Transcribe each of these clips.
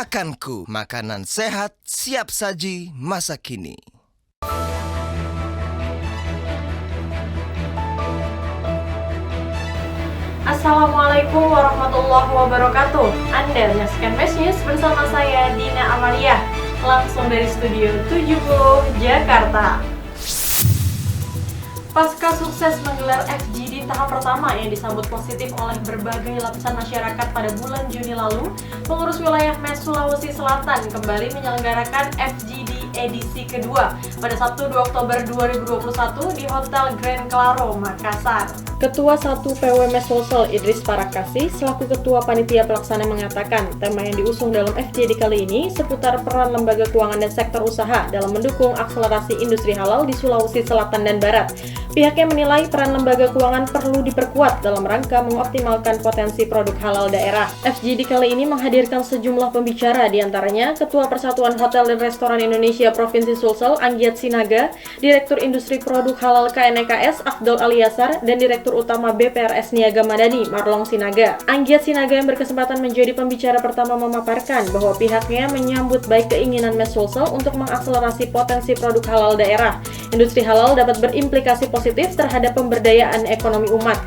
Makanku, makanan sehat siap saji masa kini. Assalamualaikum warahmatullahi wabarakatuh. Anda menyaksikan Mesh News bersama saya Dina Amalia, langsung dari Studio 70 Jakarta. Pasca sukses menggelar FGD tahap pertama yang disambut positif oleh berbagai lapisan masyarakat pada bulan Juni lalu, pengurus wilayah MES Sulawesi Selatan kembali menyelenggarakan FGD edisi kedua pada Sabtu 2 Oktober 2021 di Hotel Grand Claro, Makassar. Ketua 1 PW MES Sulsel Idris Parakasi selaku Ketua Panitia Pelaksana mengatakan tema yang diusung dalam FGD kali ini seputar peran lembaga keuangan dan sektor usaha dalam mendukung akselerasi industri halal di Sulawesi Selatan dan Barat. Pihaknya menilai peran lembaga keuangan perlu diperkuat dalam rangka mengoptimalkan potensi produk halal daerah. FGD kali ini menghadirkan sejumlah pembicara, diantaranya Ketua Persatuan Hotel dan Restoran Indonesia Provinsi Sulsel Anggiat Sinaga, Direktur Industri Produk Halal KNEKS Afdol Aliasar, dan Direktur Utama BPRS Niaga Madani Marlong Sinaga. Anggiat Sinaga yang berkesempatan menjadi pembicara pertama memaparkan bahwa pihaknya menyambut baik keinginan MES Sulsel untuk mengakselerasi potensi produk halal daerah. Industri halal dapat berimplikasi positif terhadap pemberdayaan ekonomi umat.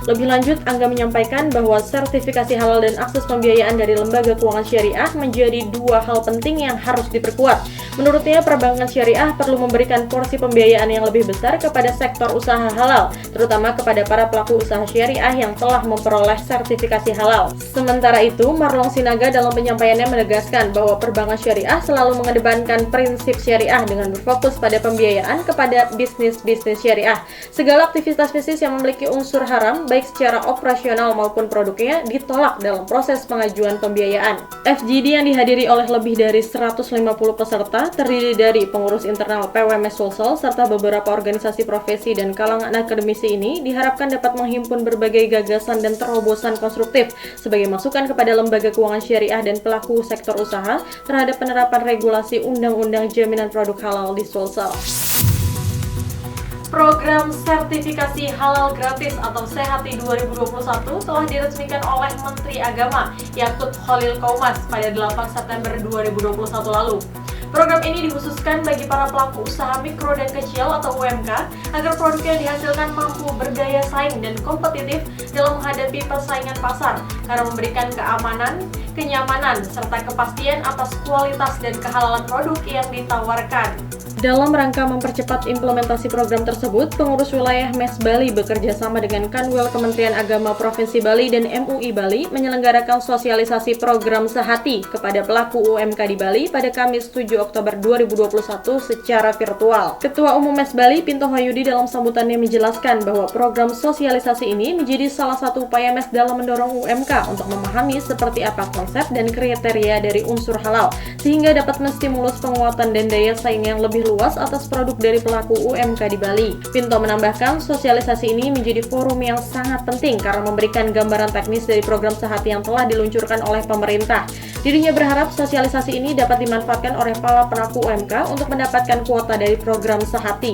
Lebih lanjut, Angga menyampaikan bahwa sertifikasi halal dan akses pembiayaan dari lembaga keuangan syariah menjadi dua hal penting yang harus diperkuat. Menurutnya, perbankan syariah perlu memberikan porsi pembiayaan yang lebih besar kepada sektor usaha halal, terutama kepada para pelaku usaha syariah yang telah memperoleh sertifikasi halal. Sementara itu, Marlong Sinaga dalam penyampaiannya menegaskan bahwa perbankan syariah selalu mengedepankan prinsip syariah dengan berfokus pada pembiayaan kepada bisnis-bisnis syariah. Segala aktivitas bisnis yang memiliki unsur haram, baik secara operasional maupun produknya, ditolak dalam proses pengajuan pembiayaan. FGD yang dihadiri oleh lebih dari 150 peserta terdiri dari pengurus internal PW MES Sulsel serta beberapa organisasi profesi dan kalangan akademisi ini diharapkan dapat menghimpun berbagai gagasan dan terobosan konstruktif sebagai masukan kepada lembaga keuangan syariah dan pelaku sektor usaha terhadap penerapan regulasi Undang-Undang Jaminan Produk Halal di Sulsel. Program sertifikasi halal gratis atau Sehati 2021 telah diresmikan oleh Menteri Agama Yakut Khalil Qaumas pada 8 September 2021 lalu. Program ini dikhususkan bagi para pelaku usaha mikro dan kecil atau UMK agar produknya dihasilkan mampu berdaya saing dan kompetitif dalam menghadapi persaingan pasar karena memberikan keamanan, kenyamanan, serta kepastian atas kualitas dan kehalalan produk yang ditawarkan. Dalam rangka mempercepat implementasi program tersebut, pengurus wilayah MES Bali bekerja sama dengan Kanwil Kementerian Agama Provinsi Bali dan MUI Bali menyelenggarakan sosialisasi program Sehati kepada pelaku UMK di Bali pada Kamis 7 Oktober 2021 secara virtual. Ketua Umum MES Bali Pinto Hayudi dalam sambutannya menjelaskan bahwa program sosialisasi ini menjadi salah satu upaya MES dalam mendorong UMK untuk memahami seperti apa konsep dan kriteria dari unsur halal, sehingga dapat menstimulus penguatan dan daya saing yang lebih luas atas produk dari pelaku UMK di Bali. Pinto menambahkan, sosialisasi ini menjadi forum yang sangat penting karena memberikan gambaran teknis dari program Sehati yang telah diluncurkan oleh pemerintah. Dirinya berharap sosialisasi ini dapat dimanfaatkan oleh para pelaku UMK untuk mendapatkan kuota dari program Sehati.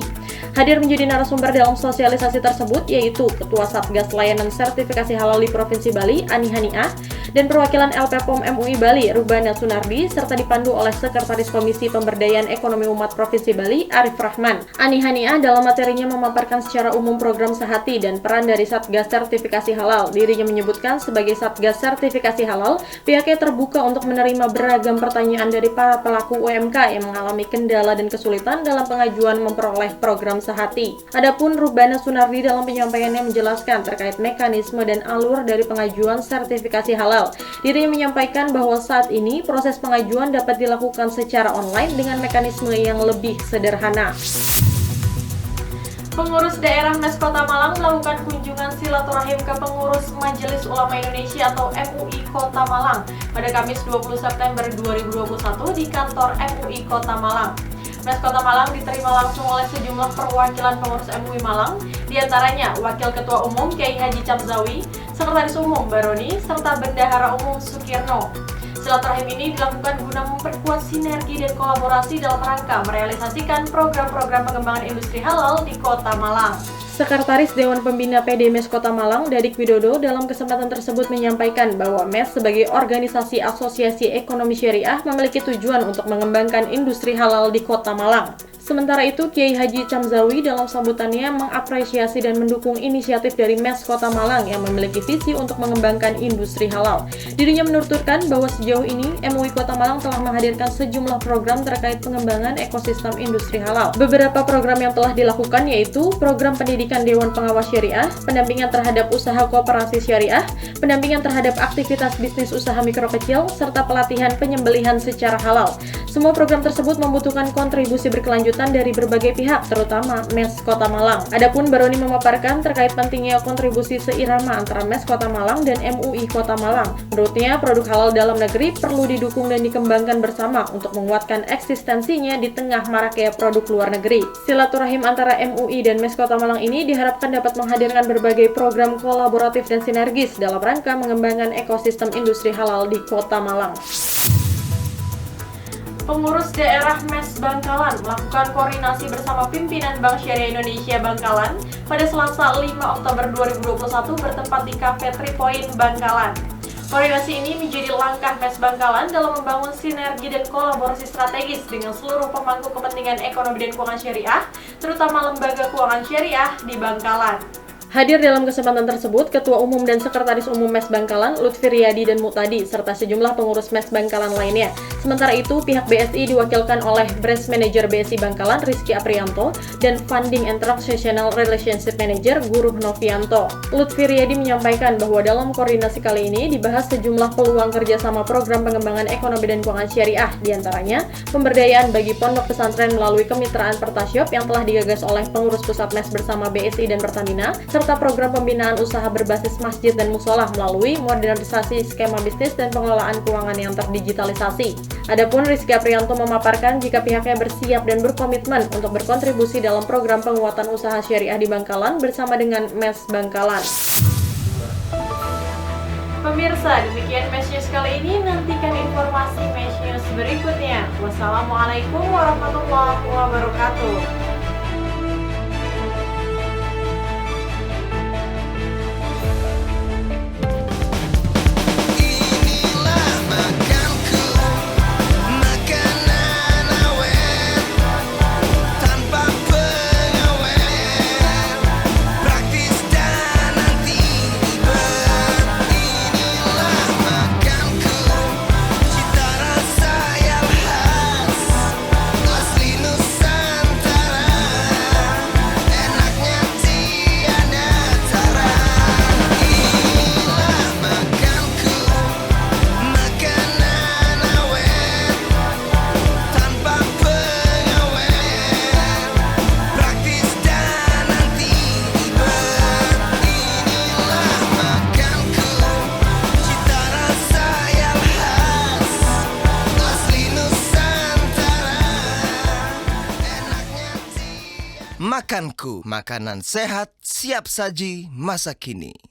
Hadir menjadi narasumber dalam sosialisasi tersebut yaitu Ketua Satgas Layanan Sertifikasi Halal di Provinsi Bali, Ani Haniah, dan perwakilan LPPOM MUI Bali, Rubana Sunardi, serta dipandu oleh Sekretaris Komisi Pemberdayaan Ekonomi Umat Provinsi Bali, Arif Rahman. Ani Haniah dalam materinya memaparkan secara umum program Sehati dan peran dari Satgas Sertifikasi Halal. Dirinya menyebutkan sebagai Satgas Sertifikasi Halal, pihaknya terbuka untuk menerima beragam pertanyaan dari para pelaku UMK yang mengalami kendala dan kesulitan dalam pengajuan memperoleh program Sehati. Adapun Rubana Sunardi dalam penyampaiannya menjelaskan terkait mekanisme dan alur dari pengajuan sertifikasi halal. Dirinya menyampaikan bahwa saat ini proses pengajuan dapat dilakukan secara online dengan mekanisme yang lebih sederhana. Pengurus daerah MES Kota Malang melakukan kunjungan silaturahim ke pengurus Majelis Ulama Indonesia atau MUI Kota Malang pada Kamis 20 September 2021 di kantor MUI Kota Malang. MES Kota Malang diterima langsung oleh sejumlah perwakilan pengurus MUI Malang, diantaranya Wakil Ketua Umum Kiai Haji Camzawi, Sekretaris Umum Baroni, serta Bendahara Umum Sukirno. Silaturahim ini dilakukan guna memperkuat sinergi dan kolaborasi dalam rangka merealisasikan program-program pengembangan industri halal di Kota Malang. Sekretaris Dewan Pembina PD MES Kota Malang, Dadik Widodo, dalam kesempatan tersebut menyampaikan bahwa MES sebagai organisasi asosiasi ekonomi syariah memiliki tujuan untuk mengembangkan industri halal di Kota Malang. Sementara itu, Kiai Haji Camzawi dalam sambutannya mengapresiasi dan mendukung inisiatif dari MES Kota Malang yang memiliki visi untuk mengembangkan industri halal. Dirinya menuturkan bahwa sejauh ini MUI Kota Malang telah menghadirkan sejumlah program terkait pengembangan ekosistem industri halal. Beberapa program yang telah dilakukan yaitu program pendidikan Dewan Pengawas Syariah, pendampingan terhadap usaha koperasi syariah, pendampingan terhadap aktivitas bisnis usaha mikro kecil, serta pelatihan penyembelihan secara halal. Semua program tersebut membutuhkan kontribusi berkelanjutan dari berbagai pihak, terutama MES Kota Malang. Adapun Baroni memaparkan terkait pentingnya kontribusi seirama antara MES Kota Malang dan MUI Kota Malang. Menurutnya, produk halal dalam negeri perlu didukung dan dikembangkan bersama untuk menguatkan eksistensinya di tengah maraknya produk luar negeri. Silaturahim antara MUI dan MES Kota Malang ini diharapkan dapat menghadirkan berbagai program kolaboratif dan sinergis dalam rangka mengembangkan ekosistem industri halal di Kota Malang. Pengurus daerah MES Bangkalan melakukan koordinasi bersama pimpinan Bank Syariah Indonesia Bangkalan pada Selasa 5 Oktober 2021 bertempat di Cafe 3 Point Bangkalan. Koordinasi ini menjadi langkah MES Bangkalan dalam membangun sinergi dan kolaborasi strategis dengan seluruh pemangku kepentingan ekonomi dan keuangan syariah, terutama lembaga keuangan syariah di Bangkalan. Hadir dalam kesempatan tersebut, Ketua Umum dan Sekretaris Umum MES Bangkalan, Lutfi Riyadi dan Muhtadi, serta sejumlah pengurus MES Bangkalan lainnya. Sementara itu, pihak BSI diwakilkan oleh Branch Manager BSI Bangkalan, Rizky Aprianto, dan Funding and Transactional Relationship Manager, Guru Novianto. Lutfi Riyadi menyampaikan bahwa dalam koordinasi kali ini dibahas sejumlah peluang kerjasama program pengembangan ekonomi dan keuangan syariah, diantaranya pemberdayaan bagi pondok pesantren melalui kemitraan Pertasyop yang telah digagas oleh pengurus pusat MES bersama BSI dan Pertamina, serta program pembinaan usaha berbasis masjid dan musola melalui modernisasi skema bisnis dan pengelolaan keuangan yang terdigitalisasi. Adapun Rizky Aprianto memaparkan jika pihaknya bersiap dan berkomitmen untuk berkontribusi dalam program penguatan usaha syariah di Bangkalan bersama dengan MES Bangkalan. Pemirsa, demikian MES News kali ini. Nantikan informasi MES News berikutnya. Wassalamualaikum warahmatullahi wabarakatuh. Makanku, makanan sehat siap saji masa kini.